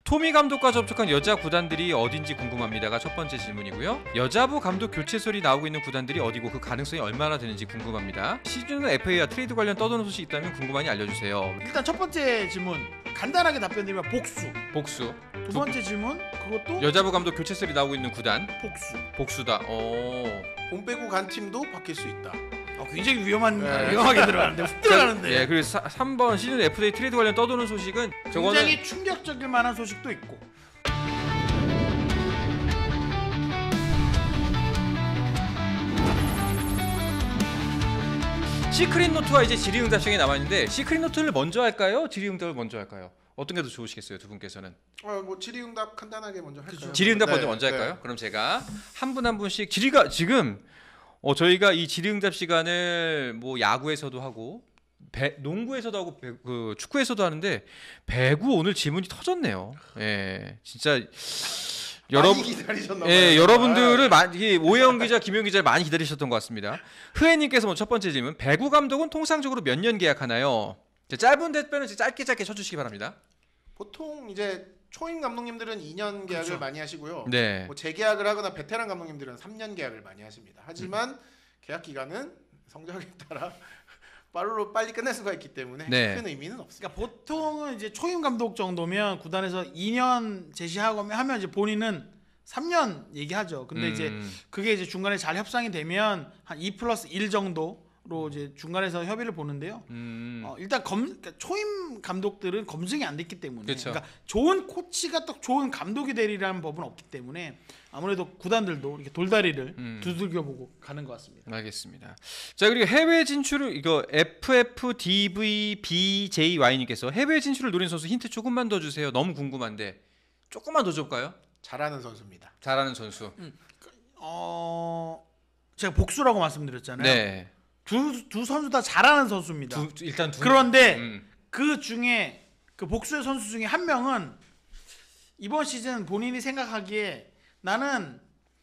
토미 감독과 접촉한 여자 구단들이 어딘지 궁금합니다가 첫 번째 질문이고요. 여자부 감독 교체 소리 나오고 있는 구단들이 어디고 그 가능성이 얼마나 되는지 궁금합니다. 시즌 후 FA와 트레이드 관련 떠도는 소식 있다면 궁금하니 알려주세요. 일단 첫 번째 질문 간단하게 답변드리면 복수. 두 번째 질문 그것도 여자부 감독 교체 소리 나오고 있는 구단 복수다. 돈 빼고 간 팀도 바뀔 수 있다. 굉장히 위험하게 들어가는데 훅 들어가는데. 예, 그리고 3번 시즌 FA 트레이드 관련 떠도는 소식은 굉장히 충격적일 만한 소식도 있고. 시크릿 노트와 이제 질의응답 시간이 남았는데 시크릿 노트를 먼저 할까요? 질의응답을 먼저 할까요? 어떤 게 더 좋으시겠어요, 두 분께서는? 뭐 질의응답 간단하게 먼저 할까요? 질의응답 먼저 할까요? 네. 그럼 제가 한 분 한 분씩 질의가 지금 저희가 이 질의응답 시간을 뭐 야구에서도 하고 농구에서도 하고 그 축구에서도 하는데 배구 오늘 질문이 터졌네요. 예, 진짜 많이 기다리셨나 봐요. 예, 여러분들을 오해영 기자, 김용 기자를 많이 기다리셨던 것 같습니다. 흐애님께서 첫 번째 질문: 배구 감독은 통상적으로 몇 년 계약하나요? 짧은 답변은 짧게 쳐주시기 바랍니다. 보통 이제 초임 감독님들은 2년 계약을 그렇죠. 많이 하시고요. 네. 뭐 재계약을 하거나 베테랑 감독님들은 3년 계약을 많이 하십니다. 하지만 계약 기간은 성적에 따라 빨리 끝낼 수가 있기 때문에 큰 의미는 없습니다. 그러니까 보통은 이제 초임 감독 정도면 구단에서 2년 제시하고 하면 이제 본인은 3년 얘기하죠. 근데 이제 그게 이제 중간에 잘 협상이 되면 한 2+1 정도로 이제 중간에서 협의를 보는데요. 일단 그러니까 초임 감독들은 검증이 안 됐기 때문에, 그쵸. 그러니까 좋은 코치가 또 좋은 감독이 되리라는 법은 없기 때문에 아무래도 구단들도 이렇게 돌다리를 두들겨보고 가는 것 같습니다. 알겠습니다. 자, 그리고 해외 진출을 이거 FFDVBJY님께서 해외 진출을 노린 선수 힌트 조금만 더 주세요. 너무 궁금한데 조금만 더 줄까요? 잘하는 선수입니다. 잘하는 선수. 제가 복수라고 말씀드렸잖아요. 네. 두 선수 다 잘하는 선수입니다. 일단 그런데 그 중에 그 복수의 선수 중에 한 명은 이번 시즌 본인이 생각하기에 나는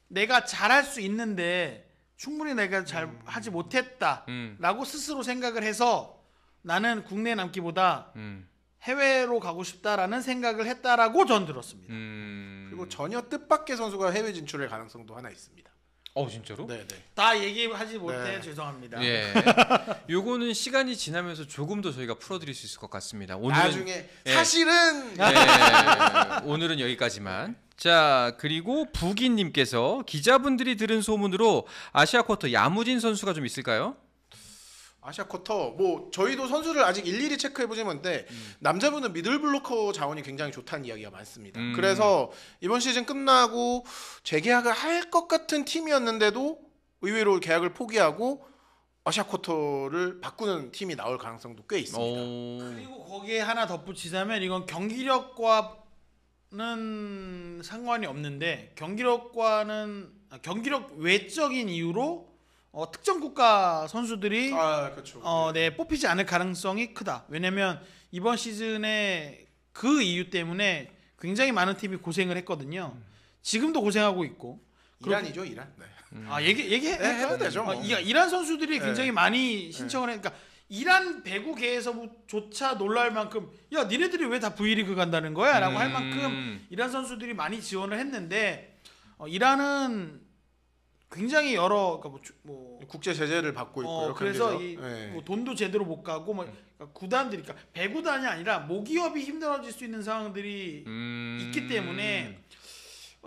내가 잘할 수 있는데 충분히 내가 잘 하지 못했다라고 스스로 생각을 해서 나는 국내에 남기보다 해외로 가고 싶다라는 생각을 했다라고 전 들었습니다. 그리고 전혀 뜻밖의 선수가 해외 진출할 가능성도 하나 있습니다. 진짜로? 네. 다 얘기하지 못해 죄송합니다. 예. 요거는 시간이 지나면서 조금 더 저희가 풀어드릴 수 있을 것 같습니다. 오늘은, 나중에 사실은 오늘은 여기까지만. 자, 그리고 부기님께서 기자분들이 들은 소문으로 아시아 쿼터 야무진 선수가 좀 있을까요? 아시아 쿼터 뭐 저희도 선수를 아직 일일이 체크해보지 못했는데 남자분은 미들 블로커 자원이 굉장히 좋다는 이야기가 많습니다. 그래서 이번 시즌 끝나고 재계약을 할 것 같은 팀이었는데도 의외로 계약을 포기하고 아시아 쿼터를 바꾸는 팀이 나올 가능성도 꽤 있습니다. 그리고 거기에 하나 덧붙이자면 이건 경기력과는 상관이 없는데 경기력 외적인 이유로 특정 국가 선수들이 그렇죠. 뽑히지 않을 가능성이 크다. 왜냐면 이번 시즌에 그 이유 때문에 굉장히 많은 팀이 고생을 했거든요. 지금도 고생하고 있고. 이란이죠, 이란. 네. 얘기해. 네, 해도 되죠. 뭐. 이란 선수들이 굉장히 많이 신청을 해. 그러니까 이란 배구계에서조차 놀랄 만큼 야 니네들이 왜 다 V리그 간다는 거야? 라고 할 만큼 이란 선수들이 많이 지원을 했는데 이란은 굉장히 여러 뭐 국제 제재를 받고 있고요. 그래서 뭐 돈도 제대로 못 가고 그러니까 구단들이 그러니까 배구단이 아니라 모기업이 힘들어질 수 있는 상황들이 있기 때문에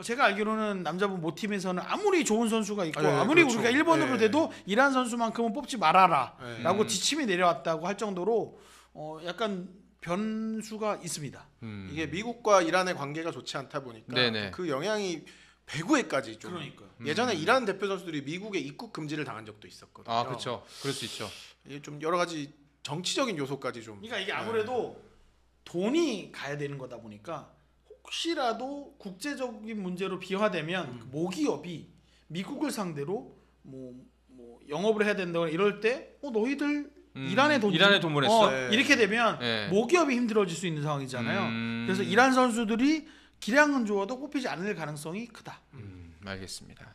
제가 알기로는 남자분 모팀에서는 아무리 좋은 선수가 있고 아무리 그렇죠. 우리가 1번으로 돼도 이란 선수만큼은 뽑지 말아라 라고 지침이 내려왔다고 할 정도로 약간 변수가 있습니다. 이게 미국과 이란의 관계가 좋지 않다 보니까 그 영향이 배구에까지 좀. 그러니까요. 예전에 이란 대표 선수들이 미국에 입국 금지를 당한 적도 있었거든요. 그렇죠. 그럴 수 있죠. 이게 좀 여러 가지 정치적인 요소까지 좀. 그러니까 이게 아무래도 돈이 가야 되는 거다 보니까 혹시라도 국제적인 문제로 비화되면 그 모기업이 미국을 상대로 뭐 영업을 해야 된다거나 이럴 때 너희들 이란에 돈 보냈어. 이렇게 되면 모기업이 힘들어질 수 있는 상황이잖아요. 그래서 이란 선수들이 기량은 좋아도 뽑히지 않을 가능성이 크다. 알겠습니다.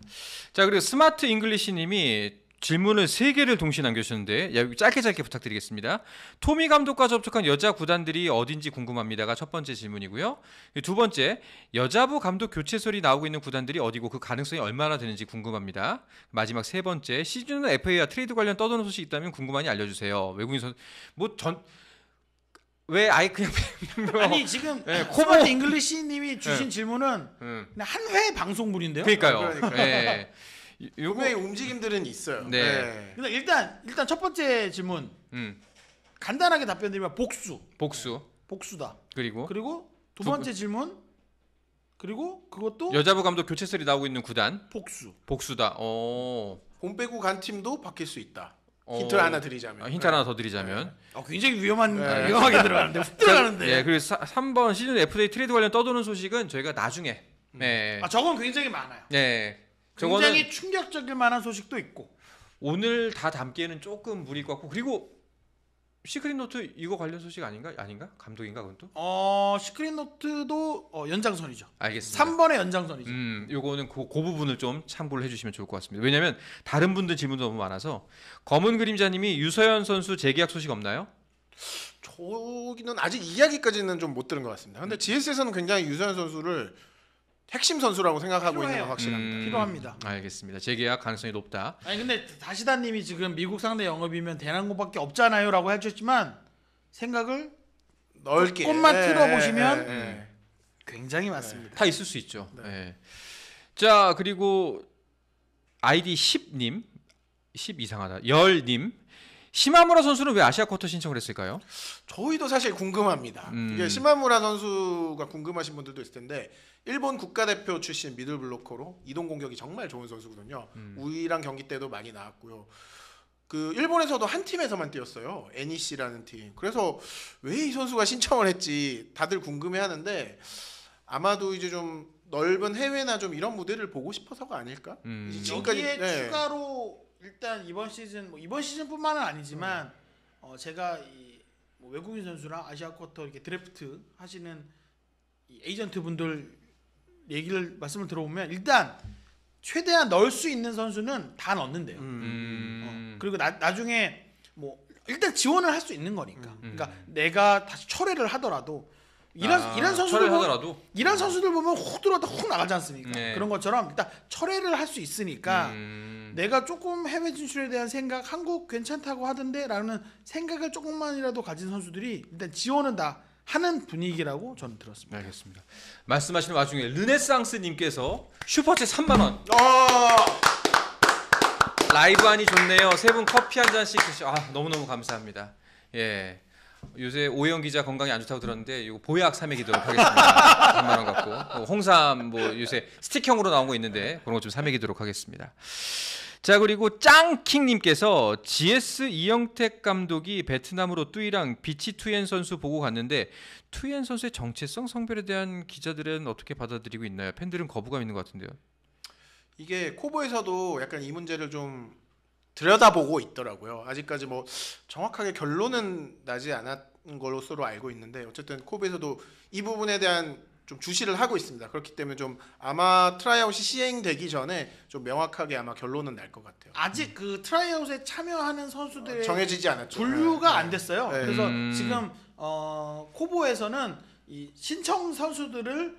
자, 그리고 스마트 잉글리시님이 질문을 3개를 동시에 남겨주셨는데 짧게 부탁드리겠습니다. 토미 감독과 접촉한 여자 구단들이 어딘지 궁금합니다가 첫 번째 질문이고요. 두 번째, 여자부 감독 교체 소리 나오고 있는 구단들이 어디고 그 가능성이 얼마나 되는지 궁금합니다. 마지막 세 번째, 시즌 후 FA와 트레이드 관련 떠도는 소식 있다면 궁금하니 알려주세요. 외국인 선수 왜 아예 그냥 아니 지금 네, 코버 잉글리시님이 주신 네. 질문은 그냥 한 회 방송물인데요. 그러니까요. 네. 요거의 움직임들은 있어요. 네. 근데 일단 첫 번째 질문 간단하게 답변드리면 복수다. 그리고 두 번째 질문 그리고 그것도 여자부 감독 교체 소리 나오고 있는 구단 복수다. 봄 빼고 간 팀도 바뀔 수 있다. 힌트를 하나 드리자면. 힌트 하나 더 드리자면. 굉장히 위험하게 들어가는데 훅 들어가는데. 네, 그리고 3번 시즌 FA 트레이드 관련 떠도는 소식은 저희가 나중에. 네. 저건 굉장히 많아요. 네. 굉장히 충격적일 만한 소식도 있고. 오늘 다 담기에는 조금 무리일 것 같고 그리고 시크릿 노트 이거 관련 소식 아닌가? 감독인가 그건 또? 시크릿 노트도 연장선이죠. 알겠습니다. 3번의 연장선이죠. 요거는 그 부분을 좀 참고를 해주시면 좋을 것 같습니다. 왜냐하면 다른 분들 질문도 너무 많아서 검은 그림자님이 유서연 선수 재계약 소식 없나요? 저기는 아직 이야기까지는 좀 못 들은 것 같습니다. 근데 GS에서는 굉장히 유서연 선수를 핵심 선수라고 생각하고 있는 건 확실합니다. 필요합니다. 알겠습니다. 재계약 가능성이 높다. 아니 근데 다시다님이 지금 미국 상대 영업이면 대난고밖에 없잖아요라고 해주셨지만 생각을 넓게 조금만 틀어보시면 굉장히 많습니다. 다 있을 수 있죠. 네. 네. 자 그리고 아이디 10님 10 이상하다. 열님 시마무라 선수는 왜 아시아 쿼터 신청을 했을까요? 저희도 사실 궁금합니다. 이게 시마무라 선수가 궁금하신 분들도 있을 텐데 일본 국가대표 출신 미들 블로커로 이동 공격이 정말 좋은 선수거든요. 우이랑 경기 때도 많이 나왔고요. 그 일본에서도 한 팀에서만 뛰었어요. NEC라는 팀. 그래서 왜 이 선수가 신청을 했지 다들 궁금해하는데 아마도 이제 좀 넓은 해외나 좀 이런 무대를 보고 싶어서가 아닐까? 여기에 추가로 일단 이번 시즌뿐만은 아니지만 제가 외국인 선수랑 아시아 쿼터 이렇게 드래프트 하시는 이 에이전트 분들 얘기를 말씀을 들어보면 일단 최대한 넣을 수 있는 선수는 다 넣는데요. 그리고 나중에 뭐 일단 지원을 할 수 있는 거니까. 그러니까 내가 다시 철회를 하더라도 이런 선수들 보면 훅 들어왔다 훅 나가지 않습니까? 네. 그런 것처럼 일단 철회를 할 수 있으니까 내가 조금 해외 진출에 대한 생각, 한국 괜찮다고 하던데라는 생각을 조금만이라도 가진 선수들이 일단 지원은 다 하는 분위기라고 저는 들었습니다. 알겠습니다. 말씀하시는 와중에 르네상스님께서 슈퍼챗 3만 원. 라이브 하니 좋네요. 세 분 커피 한 잔씩 드시고 너무너무 감사합니다. 예. 요새 오해영 기자 건강이 안 좋다고 들었는데 이거 보약 사먹이도록 하겠습니다. 3만 원 갖고 홍삼 뭐 요새 스틱형으로 나온 거 있는데 그런 거 좀 사먹이도록 하겠습니다. 자 그리고 짱킹님께서 GS 이영택 감독이 베트남으로 뚜이랑 비치 투엔 선수 보고 갔는데 투엔 선수의 정체성 성별에 대한 기자들은 어떻게 받아들이고 있나요? 팬들은 거부감 있는 것 같은데요. 이게 코보에서도 약간 이 문제를 좀 들여다보고 있더라고요. 아직까지 뭐 정확하게 결론은 나지 않은 것으로 알고 있는데 어쨌든 코보에서도 이 부분에 대한 좀 주시를 하고 있습니다. 그렇기 때문에 좀 아마 트라이아웃이 시행되기 전에 좀 명확하게 아마 결론은 날 것 같아요. 아직 그 트라이아웃에 참여하는 선수들의 정해지지 않았죠. 분류가 안 됐어요. 네. 그래서 지금 코보에서는 이 신청 선수들을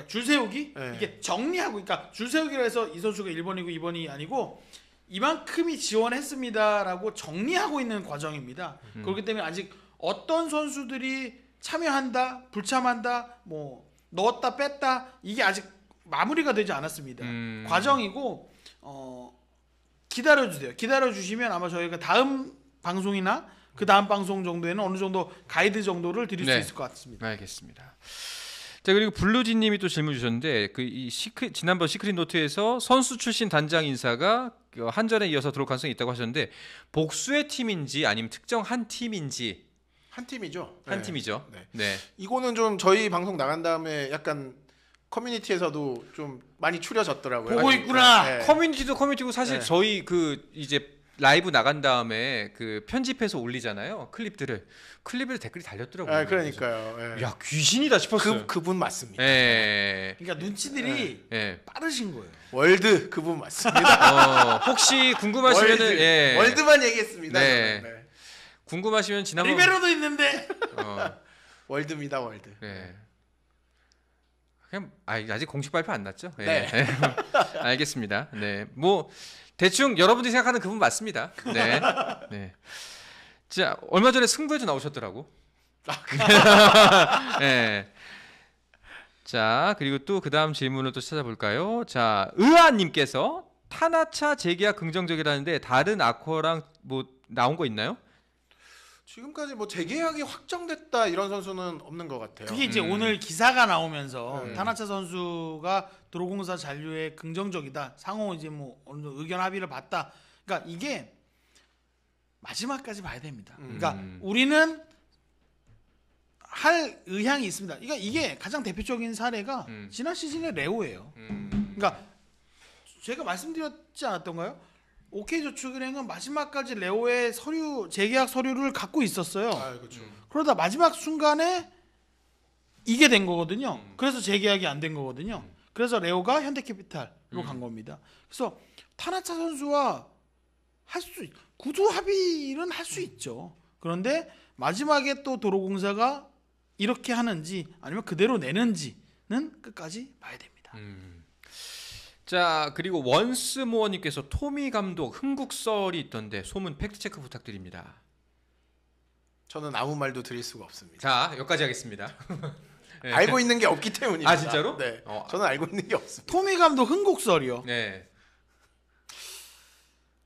줄 세우기 이게 정리하고 그러니까 줄 세우기로 해서 이 선수가 1번이고 2번이 아니고 이만큼이 지원했습니다라고 정리하고 있는 과정입니다. 그렇기 때문에 아직 어떤 선수들이 참여한다, 불참한다, 뭐 넣었다 뺐다 이게 아직 마무리가 되지 않았습니다. 과정이고 기다려주세요. 기다려주시면 아마 저희가 다음 방송이나 그 다음 방송 정도에는 어느 정도 가이드 정도를 드릴 수 있을 것 같습니다. 알겠습니다. 자 그리고 블루진님이 또 질문 주셨는데 지난번 시크릿 노트에서 선수 출신 단장 인사가 한전에 이어서 들어올 가능성이 있다고 하셨는데 복수의 팀인지 아니면 특정 한 팀인지 한 팀이죠. 한 팀이죠. 네. 이거는 좀 저희 방송 나간 다음에 약간 커뮤니티에서도 좀 많이 추려졌더라고요. 보고 있구나. 커뮤니티도 커뮤니티고 사실 저희 그 이제 라이브 나간 다음에 그 편집해서 올리잖아요. 클립에 댓글이 달렸더라고요. 아, 그러니까요. 그래서 예. 야 귀신이다 싶었어요. 그분 맞습니다. 예. 그러니까 눈치들이 예. 빠르신 거예요. 월드 그분 맞습니다. 혹시 궁금하시면은 월드, 예. 월드만 얘기했습니다. 네. 저는. 네. 궁금하시면 지난번 리베로도 있는데 월드입니다, 월드. 네. 그냥 아직 공식 발표 안 났죠? 예. 네. 알겠습니다. 네. 뭐 대충 여러분들이 생각하는 그분 맞습니다. 네. 네. 자, 얼마 전에 승부에도 나오셨더라고. 네. 자, 그리고 또 그다음 질문을 또 찾아볼까요? 자, 의아님께서 타나차 재계약 긍정적이라는데 다른 아쿠아랑 뭐 나온 거 있나요? 지금까지 뭐 재계약이 확정됐다 이런 선수는 없는 것 같아요. 그게 이제 오늘 기사가 나오면서 네. 타나차 선수가 도로공사 잔류에 긍정적이다. 상호 이제 뭐 어느 정도 의견 합의를 봤다. 그러니까 이게 마지막까지 봐야 됩니다. 그러니까 우리는 할 의향이 있습니다. 그러니까 이게 가장 대표적인 사례가 지난 시즌의 레오예요. 그러니까 제가 말씀드렸지 않았던가요? OK저축은행은 마지막까지 레오의 재계약 서류를 갖고 있었어요. 아, 그렇죠. 그러다 마지막 순간에 이게 된 거거든요. 그래서 재계약이 안 된 거거든요. 그래서 레오가 현대캐피탈로 간 겁니다. 그래서 타나차 선수와 구두 합의는 할 수 있죠. 그런데 마지막에 또 도로공사가 이렇게 하는지 아니면 그대로 내는지는 끝까지 봐야 됩니다. 자, 그리고 원스모어님께서 토미 감독 흥국설이 있던데 소문 팩트 체크 부탁드립니다. 저는 아무 말도 드릴 수가 없습니다. 자, 여기까지 하겠습니다. 네. 알고 있는 게 없기 때문입니다. 아, 진짜로? 네. 저는 알고 있는 게 없습니다. 토미 감독 흥국설이요. 네.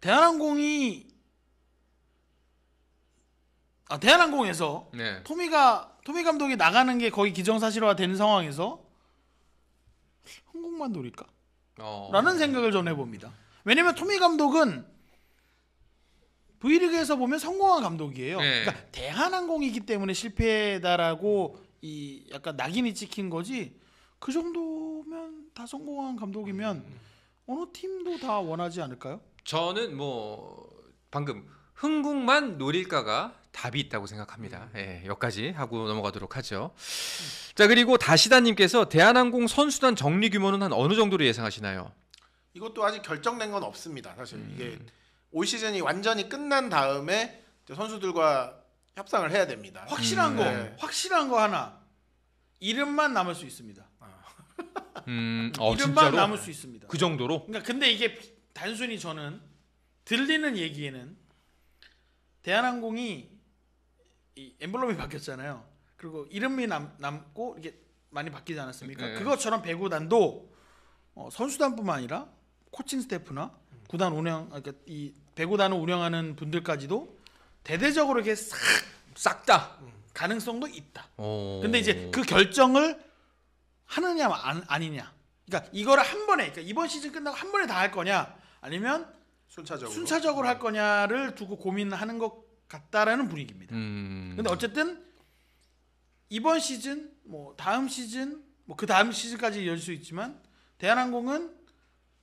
대한항공에서 네. 토미 감독이 나가는 게 거의 기정사실화 되는 상황에서 흥국만 노릴까? 라는 생각을 전 해봅니다. 왜냐면 토미 감독은 V리그에서 보면 성공한 감독이에요. 네. 그러니까 대한항공이기 때문에 실패다라고 이 약간 낙인이 찍힌 거지. 그 정도면 다 성공한 감독이면 어느 팀도 다 원하지 않을까요? 저는 뭐 방금 흥국만 노릴까가 답이 있다고 생각합니다. 예, 여기까지 하고 넘어가도록 하죠. 자, 그리고 다시다님께서 대한항공 선수단 정리 규모는 한 어느 정도로 예상하시나요? 이것도 아직 결정된 건 없습니다. 사실 이게 올 시즌이 완전히 끝난 다음에 이제 선수들과 협상을 해야 됩니다. 확실한 네. 거 하나. 이름만 남을 수 있습니다. 이름만 진짜로? 남을 수 있습니다. 그 정도로? 그러니까 근데 이게 단순히 저는 들리는 얘기에는 대한항공이 이 엠블럼이 바뀌었잖아요. 그리고 이름이 남고 이게 많이 바뀌지 않았습니까? 네. 그것처럼 배구단도 선수단뿐만 아니라 코칭 스태프나 구단 그러니까 이 배구단을 운영하는 분들까지도 대대적으로 이렇게 싹 다. 가능성도 있다. 오. 근데 이제 그 결정을 하느냐 아니냐. 그러니까 이거를 한 번에, 그러니까 이번 시즌 끝나고 한 번에 다 할 거냐, 아니면 순차적으로 할 거냐를 두고 고민하는 것 같다라는 분위기입니다. 근데 어쨌든 이번 시즌, 뭐 다음 시즌, 뭐 그 다음 시즌까지 이어질 수 있지만 대한항공은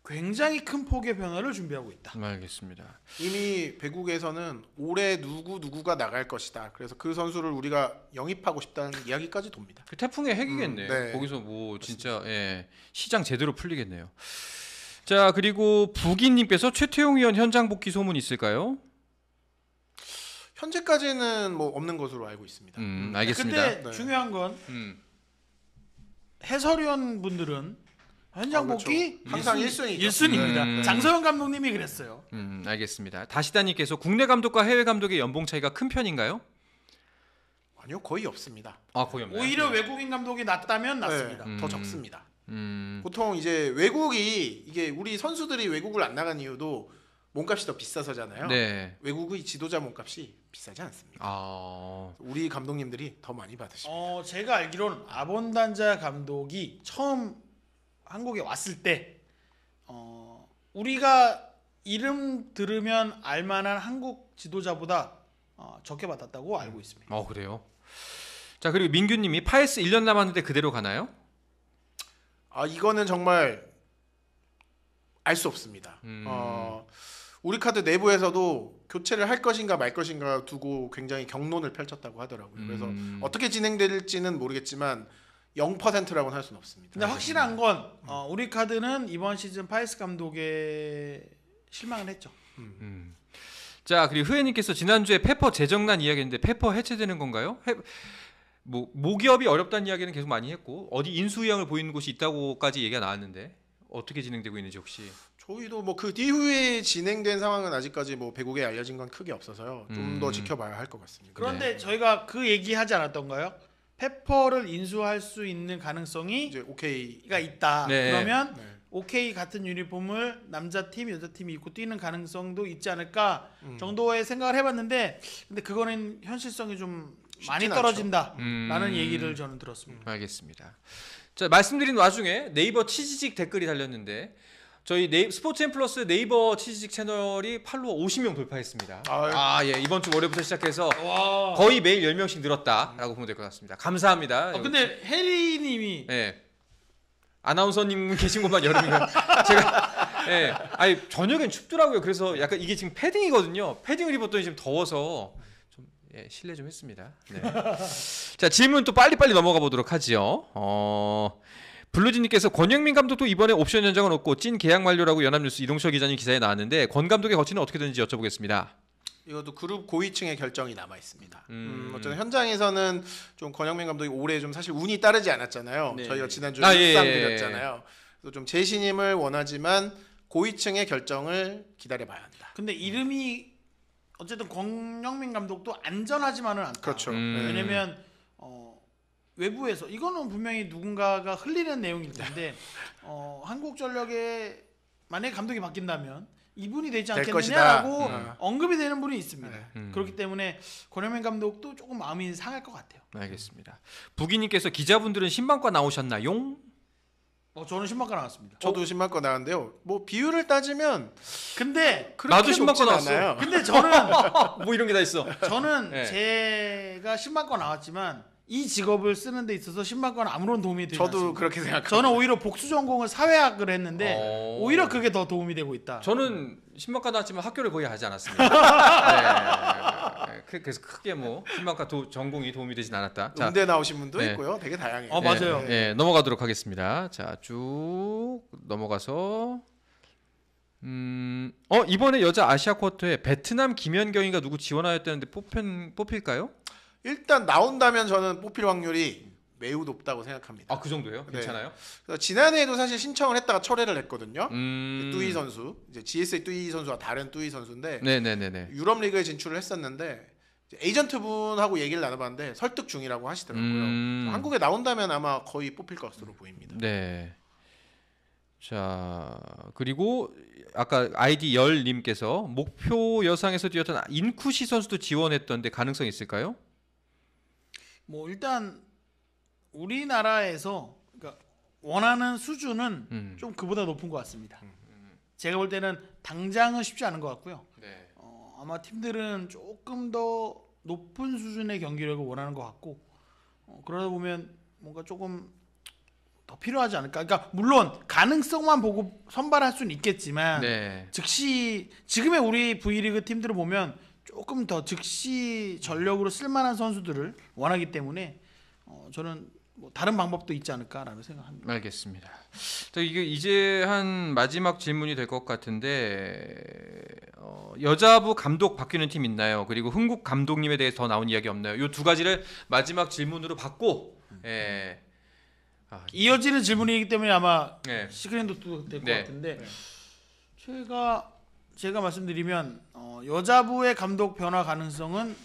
굉장히 큰 폭의 변화를 준비하고 있다. 알겠습니다. 이미 배구에서는 올해 누구가 나갈 것이다. 그래서 그 선수를 우리가 영입하고 싶다는 이야기까지 돕니다. 그 태풍의 핵이겠네. 네. 거기서 뭐 진짜 시장 제대로 풀리겠네요. 자, 그리고 부기님께서 최태용 의원 현장 복귀 소문 있을까요? 현재까지는 뭐 없는 것으로 알고 있습니다. 알겠습니다. 근데 네. 중요한 건 음. 해설위원 분들은 현장 그렇죠. 복귀 항상 1순위죠. 1순위입니다. 장서영 감독님이 그랬어요. 알겠습니다. 다시다님께서 국내 감독과 해외 감독의 연봉 차이가 큰 편인가요? 아니요, 거의 없습니다. 아, 거의 없나요? 오히려 외국인 감독이 낫다면 낫습니다. 네, 더 적습니다. 음. 보통 이제 이게 우리 선수들이 외국을 안 나간 이유도 몸값이 더 비싸서잖아요. 네. 외국의 지도자 몸값이 비싸지 않습니다. 아. 우리 감독님들이 더 많이 받으십니다. 제가 알기로는 아본단자 감독이 처음 한국에 왔을 때 우리가 이름 들으면 알만한 한국 지도자보다 적게 받았다고 알고 있습니다. 그래요. 자, 그리고 민규님이 파이스 1년 남았는데 그대로 가나요? 이거는 정말 알 수 없습니다. 우리 카드 내부에서도 교체를 할 것인가 말 것인가 두고 굉장히 경론을 펼쳤다고 하더라고요. 그래서 어떻게 진행될지는 모르겠지만 0%라고는 할 수는 없습니다. 근데 확실한 건 우리 카드는 이번 시즌 파이스 감독에 실망을 했죠. 자, 그리고 흐혜님께서 지난주에 페퍼 재정난 이야기했는데 페퍼 해체되는 건가요? 뭐 모기업이 어렵다는 이야기는 계속 많이 했고 어디 인수위항을 보이는 곳이 있다고까지 얘기가 나왔는데 어떻게 진행되고 있는지 혹시? 저희도 뭐 그 뒤후에 진행된 상황은 아직까지 뭐 배국에 알려진 건 크게 없어서요. 좀 더 지켜봐야 할 것 같습니다. 그런데 저희가 그 얘기하지 않았던가요? 페퍼를 인수할 수 있는 가능성이 이제 오케이. 가 있다. 네. 그러면 네. 오케이 같은 유니폼을 남자 팀, 여자 팀이 입고 뛰는 가능성도 있지 않을까 정도의 생각을 해봤는데, 근데 그거는 현실성이 좀 많이 쉽진 떨어진다라는 얘기를 저는 들었습니다. 알겠습니다. 자, 말씀드린 와중에 네이버 치지직 댓글이 달렸는데 저희 스포츠앤 플러스 네이버 치지직 채널이 팔로워 50명 돌파했습니다. 아유. 예, 이번 주 월요일부터 시작해서 와. 거의 매일 10명씩 늘었다라고 보면 될 것 같습니다. 감사합니다. 근데 해리님이 예. 아나운서님 계신 곳만 여름인가? 제가 아니 저녁엔 춥더라고요. 그래서 약간 이게 지금 패딩이거든요. 패딩을 입었더니 지금 더워서 좀 실례 좀 했습니다. 네. 자, 질문 또 빨리빨리 넘어가 보도록 하지요. 블루진님께서 권영민 감독도 이번에 옵션 연장은 없고 찐 계약 만료라고 연합뉴스 이동철 기자님 기사에 나왔는데 권 감독의 거치는 어떻게 되는지 여쭤보겠습니다. 이것도 그룹 고위층의 결정이 남아 있습니다. 어쨌든 현장에서는 좀 권영민 감독이 올해 좀 사실 운이 따르지 않았잖아요. 네. 저희가 지난주에 아, 일상드렸잖아요. 그래서 좀 재신임을 원하지만 고위층의 결정을 기다려봐야 한다. 근데 이름이 어쨌든 권영민 감독도 안전하지만은 않다. 그렇죠. 왜냐면 외부에서 이거는 분명히 누군가가 흘리는 내용일 텐데 한국전력에 만약에 감독이 바뀐다면 이분이 되지 될 않겠느냐라고 것이다. 언급이 되는 분이 있습니다. 네. 그렇기 때문에 권영민 감독도 조금 마음이 상할 것 같아요. 알겠습니다. 부기님께서 기자분들은 신방과 나오셨나요? 저는 신방과 나왔습니다. 저도 신방과 나왔는데요. 뭐 비율을 따지면 근데 나도 신방과 높진 나왔어. 않아요. 근데 저는 뭐 이런 게 다 있어. 네. 제가 신방과 나왔지만 이 직업을 쓰는 데 있어서 신방과는 아무런 도움이 되지 저도 않습니다. 그렇게 생각합니다. 저는 오히려 복수 전공을 사회학을 했는데 오히려 그게 더 도움이 되고 있다. 저는 신방과 나왔지만 학교를 거의 하지 않았습니다. 네. 그래서 크게 뭐 신방과 전공이 도움이 되진 않았다. 자, 음대 나오신 분도 네. 있고요. 되게 다양해요. 맞아요. 네, 넘어가도록 하겠습니다. 자, 쭉 넘어가서 이번에 여자 아시아 쿼터에 베트남 김연경이가 누구 지원하였다는데 뽑힐까요? 일단 나온다면 저는 뽑힐 확률이 매우 높다고 생각합니다. 아, 그 정도예요? 네. 괜찮아요? 그래서 지난해에도 사실 신청을 했다가 철회를 했거든요. 뚜이 선 선수, 이제 GSA 뚜이 선수와 다른 뚜이 선수인데 네네네네. 유럽 리그에 진출을 했었는데 에이전트 분하고 얘기를 나눠봤는데 설득 중이라고 하시더라고요. 한국에 나온다면 아마 거의 뽑힐 것으로 보입니다. 네. 자, 그리고 아까 아이디 열님께서 목표 여상에서 뛰었던 인쿠시 선수도 지원했던데 가능성이 있을까요? 뭐 일단 우리나라에서 그러니까 원하는 수준은 좀 그보다 높은 것 같습니다. 제가 볼 때는 당장은 쉽지 않은 것 같고요. 네. 아마 팀들은 조금 더 높은 수준의 경기력을 원하는 것 같고 그러다 보면 뭔가 조금 더 필요하지 않을까. 그러니까 물론 가능성만 보고 선발할 수는 있겠지만 네. 즉시 지금의 우리 V리그 팀들을 보면 조금 더 즉시 전력으로 쓸만한 선수들을 원하기 때문에 저는 뭐 다른 방법도 있지 않을까라는 생각합니다. 알겠습니다. 자, 이게 이제 한 마지막 질문이 될 것 같은데 여자부 감독 바뀌는 팀 있나요? 그리고 흥국 감독님에 대해서 더 나온 이야기 없나요? 이 두 가지를 마지막 질문으로 받고 이어지는 질문이기 때문에 아마 네. 시그널도 될 것 네. 같은데 제가 말씀드리면 여자부의 감독 변화 가능성은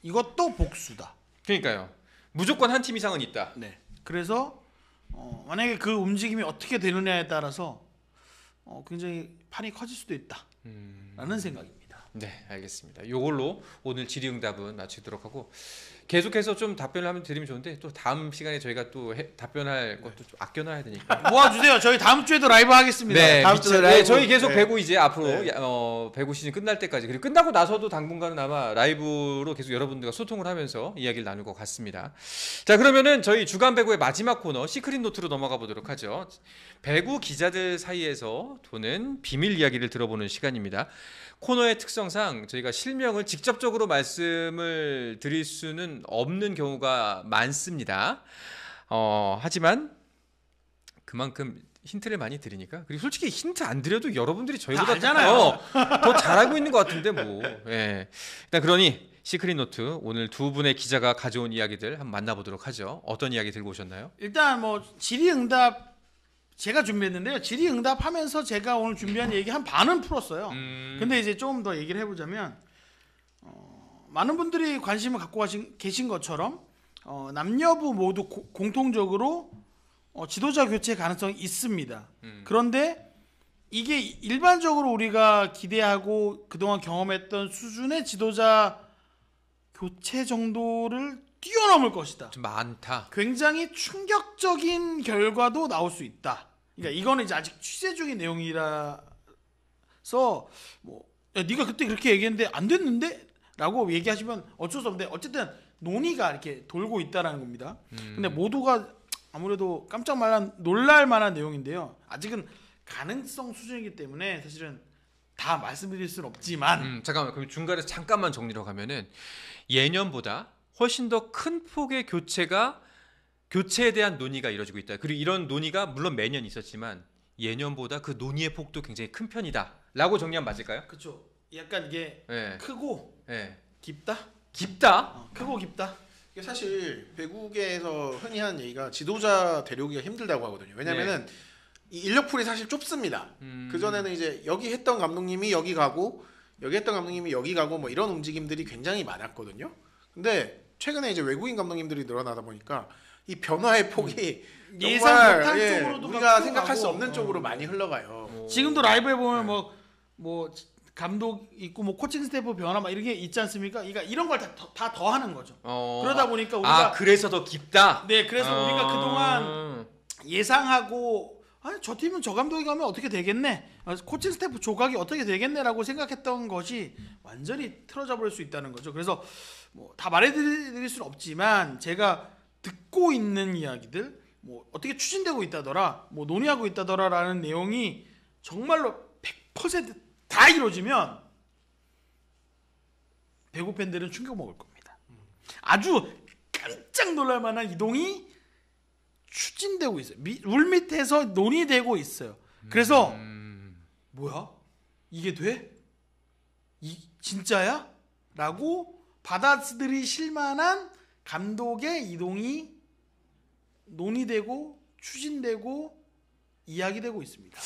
이것도 복수다. 그러니까요. 무조건 한 팀 이상은 있다. 네. 그래서 만약에 그 움직임이 어떻게 되느냐에 따라서 굉장히 판이 커질 수도 있다라는 생각입니다. 네, 알겠습니다. 이걸로 오늘 질의응답은 마치도록 하고 계속해서 좀 답변을 하면 드리면 좋은데 또 다음 시간에 저희가 또 답변할 것도 좀 아껴놔야 되니까. 모아주세요. 저희 다음 주에도 라이브 하겠습니다. 네, 다음 주에 라이브. 저희 계속 네. 배구 이제 앞으로 네. 배구 시즌 끝날 때까지 그리고 끝나고 나서도 당분간은 아마 라이브로 계속 여러분들과 소통을 하면서 이야기를 나눌 것 같습니다. 자, 그러면은 저희 주간 배구의 마지막 코너 시크릿 노트로 넘어가 보도록 하죠. 배구 기자들 사이에서 도는 비밀 이야기를 들어보는 시간입니다. 코너의 특성상 저희가 실명을 직접적으로 말씀을 드릴 수는 없는 경우가 많습니다. 하지만 그만큼 힌트를 많이 드리니까 그리고 솔직히 힌트 안 드려도 여러분들이 저희보다 알잖아요. 더 잘하고 있는 것 같은데 뭐. 예. 일단 그러니 시크릿 노트 오늘 두 분의 기자가 가져온 이야기들 한번 만나보도록 하죠. 어떤 이야기 들고 오셨나요? 일단 뭐 질의응답 제가 준비했는데요. 질의응답하면서 제가 오늘 준비한 얘기 한 반은 풀었어요. 근데 이제 조금 더 얘기를 해보자면 많은 분들이 관심을 갖고 계신 것처럼 남녀부 모두 공통적으로 지도자 교체 가능성이 있습니다. 그런데 이게 일반적으로 우리가 기대하고 그동안 경험했던 수준의 지도자 교체 정도를 뛰어넘을 것이다. 좀 많다. 굉장히 충격적인 결과도 나올 수 있다. 그러니까 이거는 이제 아직 취재 중인 내용이라서 뭐 야, 네가 그때 그렇게 얘기했는데 안 됐는데? 라고 얘기하시면 어쩔 수 없는데 어쨌든 논의가 이렇게 돌고 있다라는 겁니다. 근데 모두가 아무래도 깜짝 놀랄 만한 내용인데요. 아직은 가능성 수준이기 때문에 사실은 다 말씀드릴 수는 없지만 잠깐만 그럼 중간에서 잠깐만 정리를 가면은 예년보다 훨씬 더 큰 폭의 교체에 대한 논의가 이루어지고 있다. 그리고 이런 논의가 물론 매년 있었지만 예년보다 그 논의의 폭도 굉장히 큰 편이다라고 정리하면 맞을까요? 그렇죠. 약간 이게 네. 크고 네. 깊다. 깊다. 크고 깊다. 이게 사실 배구계에서 흔히 하는 얘기가 지도자 데려오기가 힘들다고 하거든요. 왜냐면은 이 인력풀이 사실 좁습니다. 그 전에는 이제 여기 했던 감독님이 여기 가고 여기 했던 감독님이 여기 가고 뭐 이런 움직임들이 굉장히 많았거든요. 근데 최근에 이제 외국인 감독님들이 늘어나다 보니까 이 변화의 폭이 예상 못한 정말, 쪽으로도 우리가 막 생각할 수 흘러가고. 없는 쪽으로 많이 흘러가요. 지금도 라이브에 보면 뭐 감독 있고 뭐 코칭 스태프 변화 막 이런 게 있지 않습니까? 그러니까 이런 걸 다 더하는 거죠. 그러다 보니까 우리가 그래서 더 깊다. 네 그래서 우리가 그동안 예상하고 아니 저 팀은 저 감독이 가면 어떻게 되겠네, 코칭 스태프 조각이 어떻게 되겠네라고 생각했던 것이 완전히 틀어져 버릴 수 있다는 거죠. 그래서 뭐 다 말해드릴 수는 없지만 제가 듣고 있는 이야기들 뭐 어떻게 추진되고 있다더라, 뭐 논의하고 있다더라라는 내용이 정말로 100%다 이루어지면 배구 팬들은 충격 먹을 겁니다. 아주 깜짝 놀랄 만한 이동이 추진되고 있어요. 물 밑에서 논의되고 있어요. 그래서 뭐야? 이게 돼? 진짜야? 라고 받아들이실 만한 감독의 이동이 논의되고 추진되고 이야기되고 있습니다.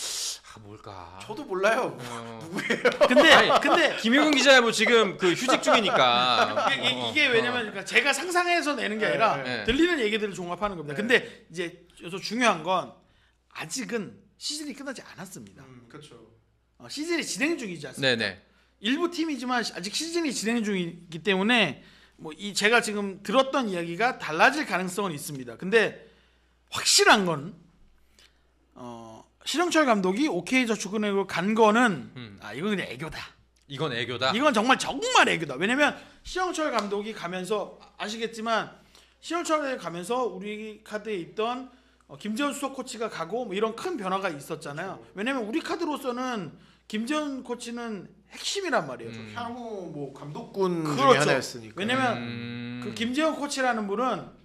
뭘까? 저도 몰라요. 근데 김효근 기자 뭐 지금 그 휴직 중이니까. 이게 왜냐면 그러니까 제가 상상해서 내는 게 아니라 네. 들리는 얘기들을 종합하는 겁니다. 근데 이제 여기서 중요한 건 아직은 시즌이 끝나지 않았습니다. 그렇죠. 시즌이 진행 중이지 않습니까? 네네. 일부 팀이지만 아직 시즌이 진행 중이기 때문에 뭐 제가 지금 들었던 이야기가 달라질 가능성은 있습니다. 근데 확실한 건 신영철 감독이 OK저축은행으로 간 거는 이건 그냥 애교다. 이건 애교다. 이건 정말 애교다. 왜냐면 신영철 감독이 가면서 아시겠지만 신영철에 가면서 우리 카드에 있던 김재현 수석 코치가 가고 뭐 이런 큰 변화가 있었잖아요. 왜냐면 우리 카드로서는 김재현 코치는 핵심이란 말이에요. 향후 뭐 감독군 중에 그렇죠. 하나였으니까. 왜냐면 그 김재현 코치라는 분은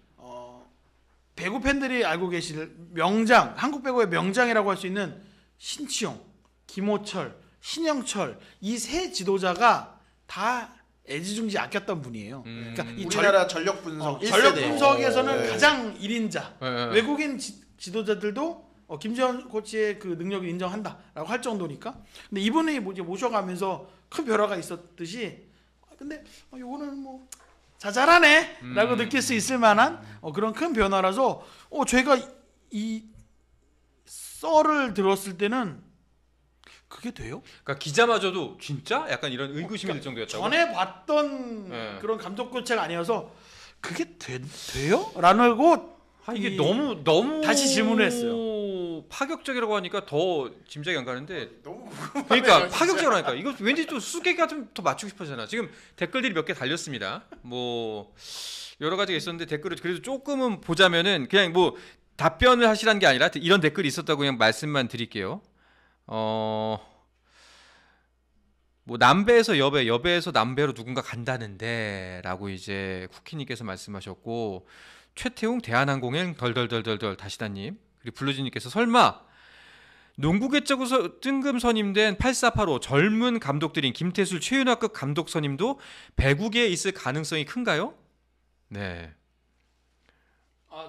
배구 팬들이 알고 계실 명장, 한국 배구의 명장이라고 할 수 있는 신치용, 김호철, 신영철 이 세 지도자가 다 애지중지 아꼈던 분이에요. 그러니까 이 우리나라 전력 분석 1세대. 전력 분석에서는 가장 1인자. 네. 외국인 지도자들도 김재현 코치의 그 능력을 인정한다라고 할 정도니까. 근데 이분이 이제 모셔가면서 큰 변화가 있었듯이 근데 요거는 뭐 자잘하네라고 느낄 수 있을 만한 그런 큰 변화라서 제가 이 썰을 들었을 때는 그게 돼요? 그러니까 기자마저도 진짜 약간 이런 의구심이 들 정도였다고. 전에 봤던 네. 그런 감독 교체가 아니어서 그게 돼요? 라고 이게 너무 다시 질문을 했어요. 파격적이라고 하니까 더 짐작이 안 가는데 너무 궁금하네요. 그러니까 파격적이라니까 이거 왠지 또 수수께끼 같으면 더 맞추고 싶어지잖아. 지금 댓글들이 몇 개 달렸습니다. 뭐 여러 가지가 있었는데 댓글을 그래도 조금은 보자면은 그냥 뭐 답변을 하시라는 게 아니라 이런 댓글이 있었다고 그냥 말씀만 드릴게요. 뭐 남배에서 여배, 여배에서 남배로 누군가 간다는데라고 이제 쿠키님께서 말씀하셨고 최태웅 대한항공행 덜덜덜덜덜 다시다님 그리고 블루진님께서 설마 농구계적으로 뜬금 선임된 8485 젊은 감독들인 김태술 최윤화급 감독 선임도 배구계에 있을 가능성이 큰가요? 네.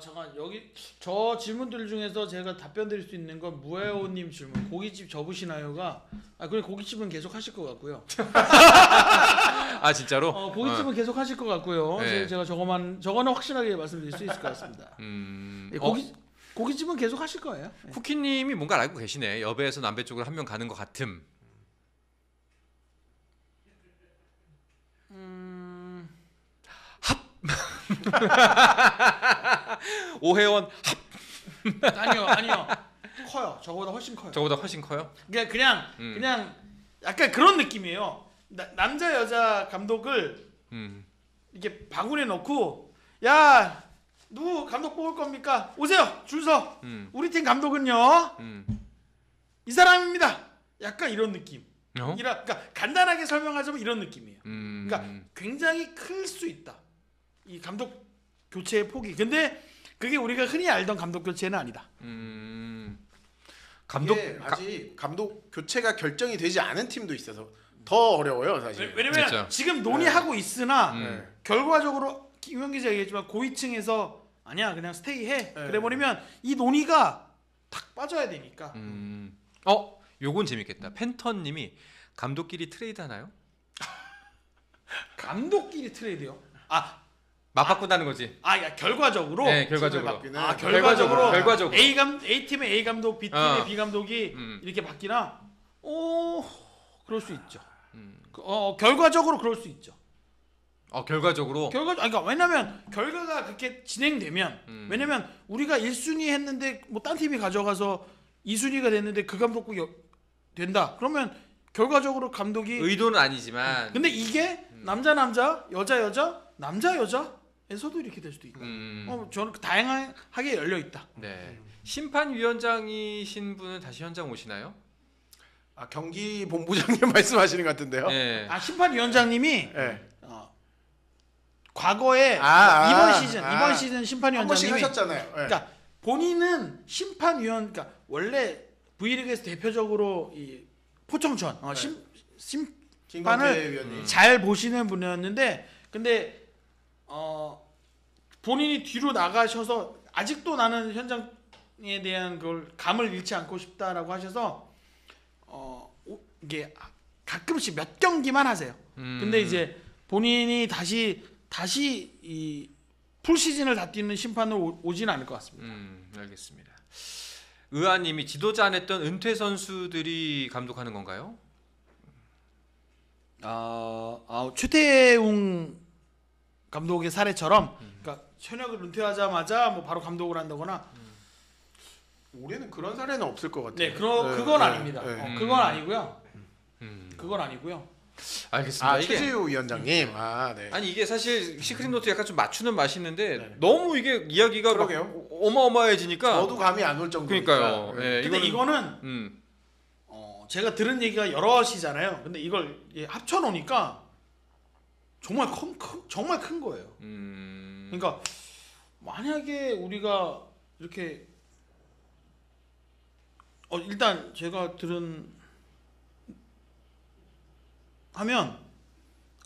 잠깐 여기 저 질문들 중에서 제가 답변 드릴 수 있는 건 무해오님 질문 고깃집 접으시나요가 그래 고깃집은 계속 하실 것 같고요. 아 진짜로? 고깃집은 계속 하실 것 같고요. 네. 제가 저거는 확실하게 말씀드릴 수 있을 것 같습니다. 예, 고깃집은 계속 하실 거예요. 예. 쿠키님이 뭔가 알고 계시네. 여배에서 남배 쪽으로 한 명 가는 것 같음. 오해원 아니요. 커요. 저보다 훨씬 커요. 저보다 훨씬 커요? 그냥 약간 그런 느낌이에요. 남자 여자 감독을 이렇게 바구니에 넣고 야 누구 감독 뽑을 겁니까? 오세요 줄 서. 우리 팀 감독은요 이 사람입니다. 약간 이런 느낌. 그러니까 간단하게 설명하자면 이런 느낌이에요. 그러니까 굉장히 클 수 있다. 이 감독 교체의 폭이. 근데 그게 우리가 흔히 알던 감독 교체는 아니다. 감독 아직 감독 교체가 결정이 되지 않은 팀도 있어서 더 어려워요 사실. 왜냐면 진짜. 지금 논의하고 있으나 결과적으로 김현 기자 얘기했지만 고위층에서 아니야 그냥 스테이해 그래버리면 이 논의가 탁 빠져야 되니까. 요건 재밌겠다. 펜턴님이 감독끼리 트레이드 하나요? 감독끼리 트레이드요? 맞바꾼다는 거지. 야 결과적으로. 네, 결과적으로. 결과적으로. A 팀의 A 감독, B 팀의 B 감독이 이렇게 바뀌나? 그럴 수 있죠. 결과적으로 그럴 수 있죠. 결과적으로. 그러니까 왜냐면 결과가 그렇게 진행되면 왜냐면 우리가 1순위 했는데 뭐 딴 팀이 가져가서 2순위가 됐는데 그 감독이 된다. 그러면 결과적으로 감독이 의도는 아니지만. 근데 이게 남자 남자에서도 이렇게 될 수도 있고. 저는 다양하게 열려 있다. 네. 심판위원장이신 분은 다시 현장 오시나요? 경기 본부장님 말씀하시는 것 같은데요. 네. 심판위원장님이 네. 과거에 이번 시즌 심판위원장님이 한 번씩 하셨잖아요. 네. 그러니까 본인은 심판위원 그러니까 원래 V리그에서 대표적으로 이 포청천 심판을 위원님. 잘 보시는 분이었는데 근데 본인이 뒤로 나가셔서 아직도 나는 현장에 대한 걸 감을 잃지 않고 싶다라고 하셔서 이게 가끔씩 몇 경기만 하세요. 근데 이제 본인이 다시 이 풀시즌을 다 뛰는 심판으로 오지는 않을 것 같습니다. 알겠습니다. 의아님이 지도자 안 했던 은퇴 선수들이 감독하는 건가요? 최태웅 감독의 사례처럼 그러니까 현역을 은퇴하자마자 뭐 바로 감독을 한다거나 올해는 그런 사례는 없을 것 같아요. 네, 그건 아닙니다. 그건 아니고요. 그건 아니고요. 알겠습니다. 최재우 위원장님. 네. 아니 이게 사실 시크릿 노트 약간 좀 맞추는 맛이 있는데 네. 너무 이게 이야기가 막 어마어마해지니까 저도 감이 안 올 정도니까. 그러니까요. 네, 근데 이거는 제가 들은 얘기가 여럿이잖아요. 근데 이걸 합쳐 놓으니까 정말 큰 거예요. 그러니까 만약에 우리가 이렇게 일단 제가 들은 하면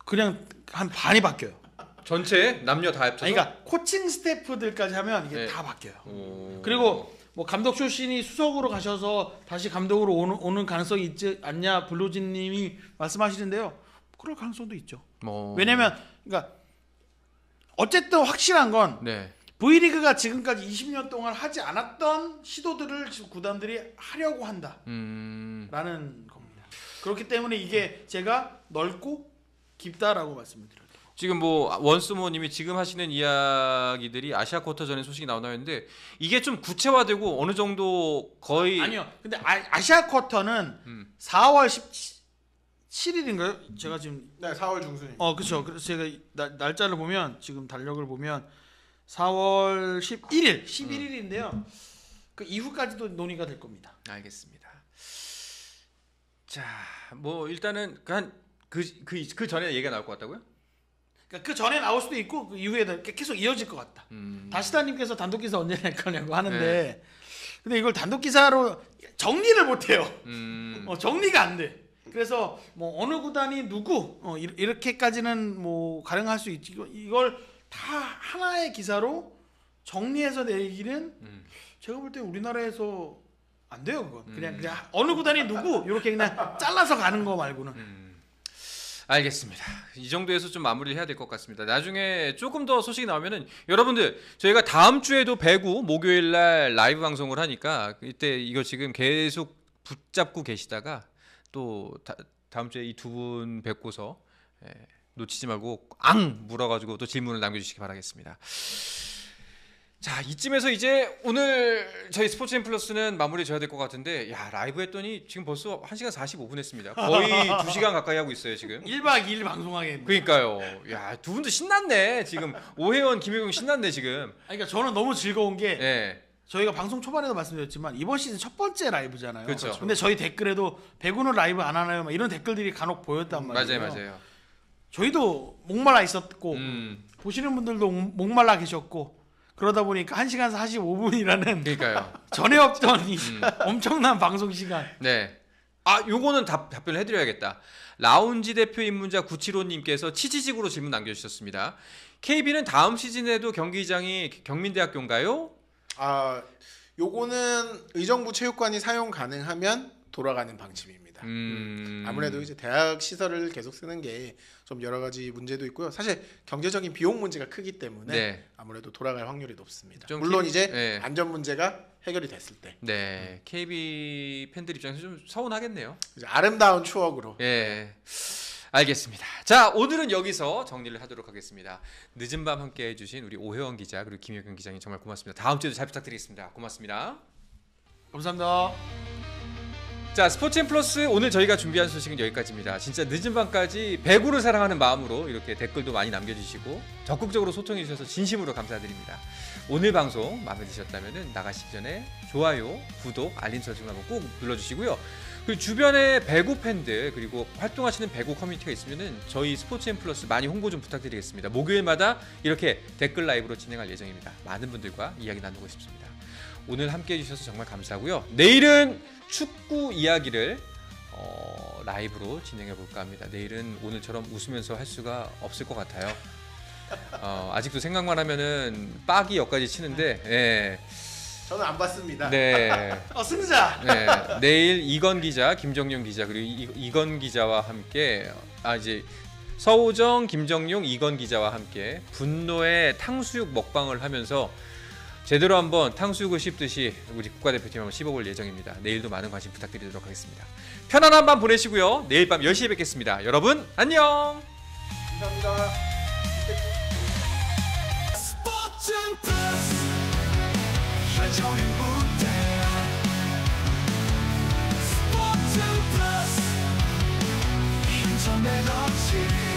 그냥 한 반이 바뀌어요. 전체 남녀 다 합쳐서. 그러니까 코칭 스태프들까지 하면 이게 네. 다 바뀌어요. 그리고 뭐 감독 출신이 수석으로 가셔서 다시 감독으로 오는 가능성이 있지 않냐 블루진님이 말씀하시는데요. 그럴 가능성도 있죠. 왜냐면 그러니까 어쨌든 확실한 건 네. V리그가 지금까지 20년 동안 하지 않았던 시도들을 지금 구단들이 하려고 한다라는 겁니다. 그렇기 때문에 이게 제가 넓고 깊다라고 말씀을 드려요. 지금 뭐 원스모님이 지금 하시는 이야기들이 아시아 쿼터 전에 소식이 나오나 했는데 이게 좀 구체화되고 어느 정도 거의 아니요. 근데 아시아 쿼터는 음. 4월 17일인가요? 제가 지금 네, 4월 중순. 그렇죠. 그래서 제가 날짜를 보면 지금 달력을 보면 4월 11일인데요. 그 이후까지도 논의가 될 겁니다. 알겠습니다. 자, 뭐 일단은 그 전에 얘기가 나올 것 같다고요? 그러니까 그 전에 나올 수도 있고 그 이후에도 계속 이어질 것 같다. 다시다님께서 단독 기사 언제 낼 거냐고 하는데, 네. 근데 이걸 단독 기사로 정리를 못 해요. 정리가 안 돼. 그래서 뭐 어느 구단이 누구 이렇게까지는 뭐 가능할 수 있지. 이걸 다 하나의 기사로 정리해서 내기는 제가 볼 때 우리나라에서 안 돼요. 그건 그냥 어느 구단이 누구 이렇게 그냥 잘라서 가는 거 말고는. 알겠습니다. 이 정도에서 좀 마무리를 해야 될 것 같습니다. 나중에 조금 더 소식이 나오면은 여러분들 저희가 다음 주에도 배구 목요일 날 라이브 방송을 하니까 이때 이거 지금 계속 붙잡고 계시다가 또 다음 주에 이 두 분 뵙고서 놓치지 말고 앙 물어가지고 또 질문을 남겨주시기 바라겠습니다. 자, 이쯤에서 이제 오늘 저희 스포츠앤 플러스는 마무리 져야 될 것 같은데, 야, 라이브 했더니 지금 벌써 1시간 45분 했습니다. 거의 2시간 가까이 하고 있어요 지금. 1박 2일 방송하게. 그러니까요. 야, 두 분도 신났네 지금. 오혜원, 김혜경 신났네 지금. 그러니까 저는 너무 즐거운 게 네. 저희가 방송 초반에도 말씀드렸지만 이번 시즌 첫 번째 라이브잖아요. 그렇죠. 근데 저희 댓글에도 배구는 라이브 안 하나요? 막 이런 댓글들이 간혹 보였단 말이에요. 맞아요. 저희도 목말라 있었고 보시는 분들도 목말라 계셨고 그러다 보니까 1시간 45분이라는 그러니까요. 전에 없던 이 엄청난 방송 시간. 네. 아, 요거는 답변을 해드려야겠다. 라운지 대표 입문자 975님께서 치지직으로 질문 남겨주셨습니다. KB는 다음 시즌에도 경기장이 경민대학교인가요? 아, 요거는 의정부 체육관이 사용 가능하면 돌아가는 방침입니다. 아무래도 이제 대학 시설을 계속 쓰는 게 좀 여러 가지 문제도 있고요. 사실 경제적인 비용 문제가 크기 때문에 네. 아무래도 돌아갈 확률이 높습니다. 좀 물론 KB 이제 네. 안전 문제가 해결이 됐을 때. 네. KB 팬들 입장에서 좀 서운하겠네요. 이제 아름다운 추억으로. 예. 알겠습니다. 자, 오늘은 여기서 정리를 하도록 하겠습니다. 늦은 밤 함께 해주신 우리 오혜원 기자 그리고 김효경 기자님 정말 고맙습니다. 다음 주에도 잘 부탁드리겠습니다. 고맙습니다. 감사합니다. 자, 스포츠앤 플러스 오늘 저희가 준비한 소식은 여기까지입니다. 진짜 늦은 밤까지 배구를 사랑하는 마음으로 이렇게 댓글도 많이 남겨주시고 적극적으로 소통해 주셔서 진심으로 감사드립니다. 오늘 방송 마음에 드셨다면 나가시기 전에 좋아요, 구독, 알림 설정 한번 꼭 눌러주시고요. 그리고 주변에 배구 팬들 그리고 활동하시는 배구 커뮤니티가 있으면 저희 스포츠앤 플러스 많이 홍보 좀 부탁드리겠습니다. 목요일마다 이렇게 댓글 라이브로 진행할 예정입니다. 많은 분들과 이야기 나누고 싶습니다. 오늘 함께 해주셔서 정말 감사하고요. 내일은 축구 이야기를 라이브로 진행해 볼까 합니다. 내일은 오늘처럼 웃으면서 할 수가 없을 것 같아요. 아직도 생각만 하면은 빡이 여기까지 치는데 예. 저는 안 봤습니다. 네. 승자. 네. 내일 이건 기자, 김정용 기자 그리고 이건 기자와 함께 이제 서우정, 김정용, 이건 기자와 함께 분노의 탕수육 먹방을 하면서 제대로 한번 탕수육을 씹듯이 우리 국가대표팀 한번 씹어볼 예정입니다. 내일도 많은 관심 부탁드리도록 하겠습니다. 편안한 밤 보내시고요. 내일 밤 10시에 뵙겠습니다. 여러분 안녕. 감사합니다. 스포츠는 플러스 한정의 무대 스포츠는 플러스 힘좀 내놓지